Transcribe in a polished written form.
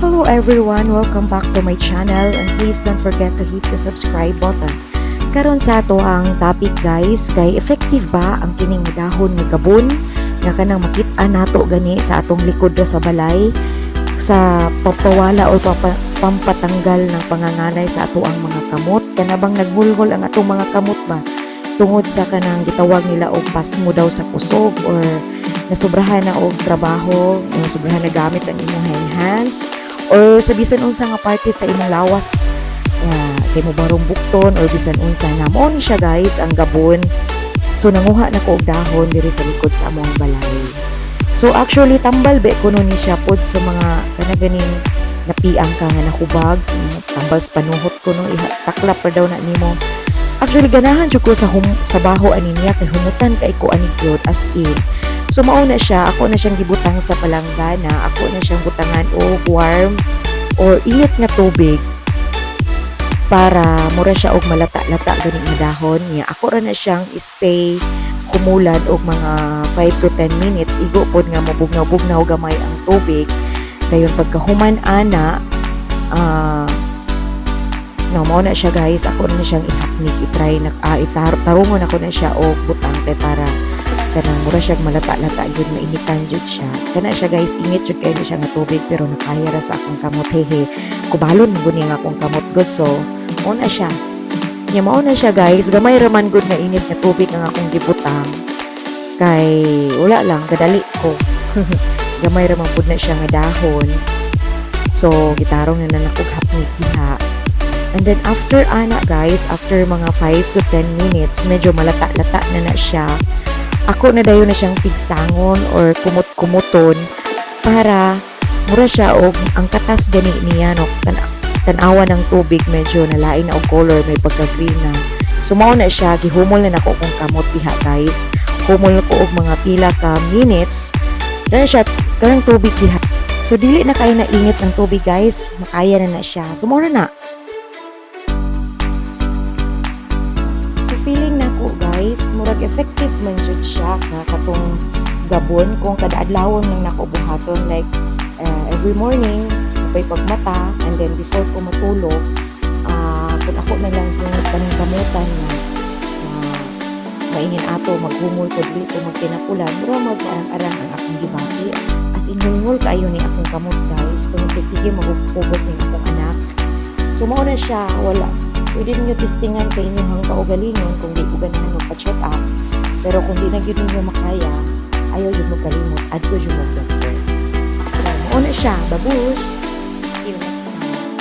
Hello everyone! Welcome back to my channel and please don't forget to hit the subscribe button. Karon sa ato ang topic guys, kay effective ba ang kining dahon nga gabon nga kanang makit-an nato gani sa atong likod ra sa balay sa papawala o pampatanggal ng panganganay sa ato ang mga kamot kanabang nagbulgol ang atong mga kamot ba tungod sa kanang gitawag nila og pasmo daw sa kusog or nasubrahan na og trabaho, nasubrahan na gamit ang imong hands or sa bisan unsa nga parte sa imong lawas sa imong barong bukton or bisan unsa na mao ni siya guys ang gabon. So nanguha na ko og dahon diri sa likod sa among balay. So actually tambal be kuno ni siya pod sa mga kanaganing napiang ka nga nakubag, tambal sa panuhot kuno taklap pa daw na nimo. Actually ganahan jud ko sa baho ani niya kay humutan kay ko ani gyud as in. So mao na siya, ako na siyang gibutang sa palanggana, ako na siyang butangan og warm or init nga tubig para mura siya og malata-lata gani nga dahon niya. Ako ra na siyang stay kumulan og mga 5 to 10 minutes igo pod nga mabugnaw-bugnaw gamay ang tubig. Dayon pagkahuman ana no mo na siya guys, ako na siyang ihapnik, i-try na tarungon ako na siya og butang kay para kanang mura siya malata-lata yun, mainitan jud siya. Kana siya guys, init jud kayo siya nga tubig pero nakaya ra sa akong kamot hehe. Kubalon guni nga akong kamot good so mao na siya. Nya mao na siya guys, gamay ra man gud na init nga tubig ang akong gibutang. Kay wala lang kadali ko. Gamay ra man pud na siya nga dahon. So gitarong na nakog hapnik diha. And then after ana guys, after mga 5 to 10 minutes, medyo malata-lata na siya. Ako na dayon na siyang pigsangon or kumot-kumuton para mura siya og ang katas gani niya no tan-awa ng tubig medyo nalain na og color may pagka-green na. So mao na siya gihumol na nako kung kamot diha guys. Humol ko og mga pila ka minutes. Dahil siya karang tubig diha. So dili na kay na init ng tubig guys, makaya na siya. So mura na. Feeling na ko guys, murag effective man jud siya katong gabon kung kada adlawon lang nako buhaton like every morning may pagmata and then before ko matulog kung ako na lang yung paningkamutan na maingin ato maghumol ko dito magkinapulan pero mag-arang ang akong gibati as in hungol kaayo ni akong kamot guys kung sige magpubos ni akong anak so mao na siya wala. Pwede ninyo testingan kay inyong kaugalingon kung di ko ganahan magpa-check up. Pero kung di na yun ninyo makaya, ayaw yun magkalimot. Adto yun mag-doctor. So, mauna siya. Babush!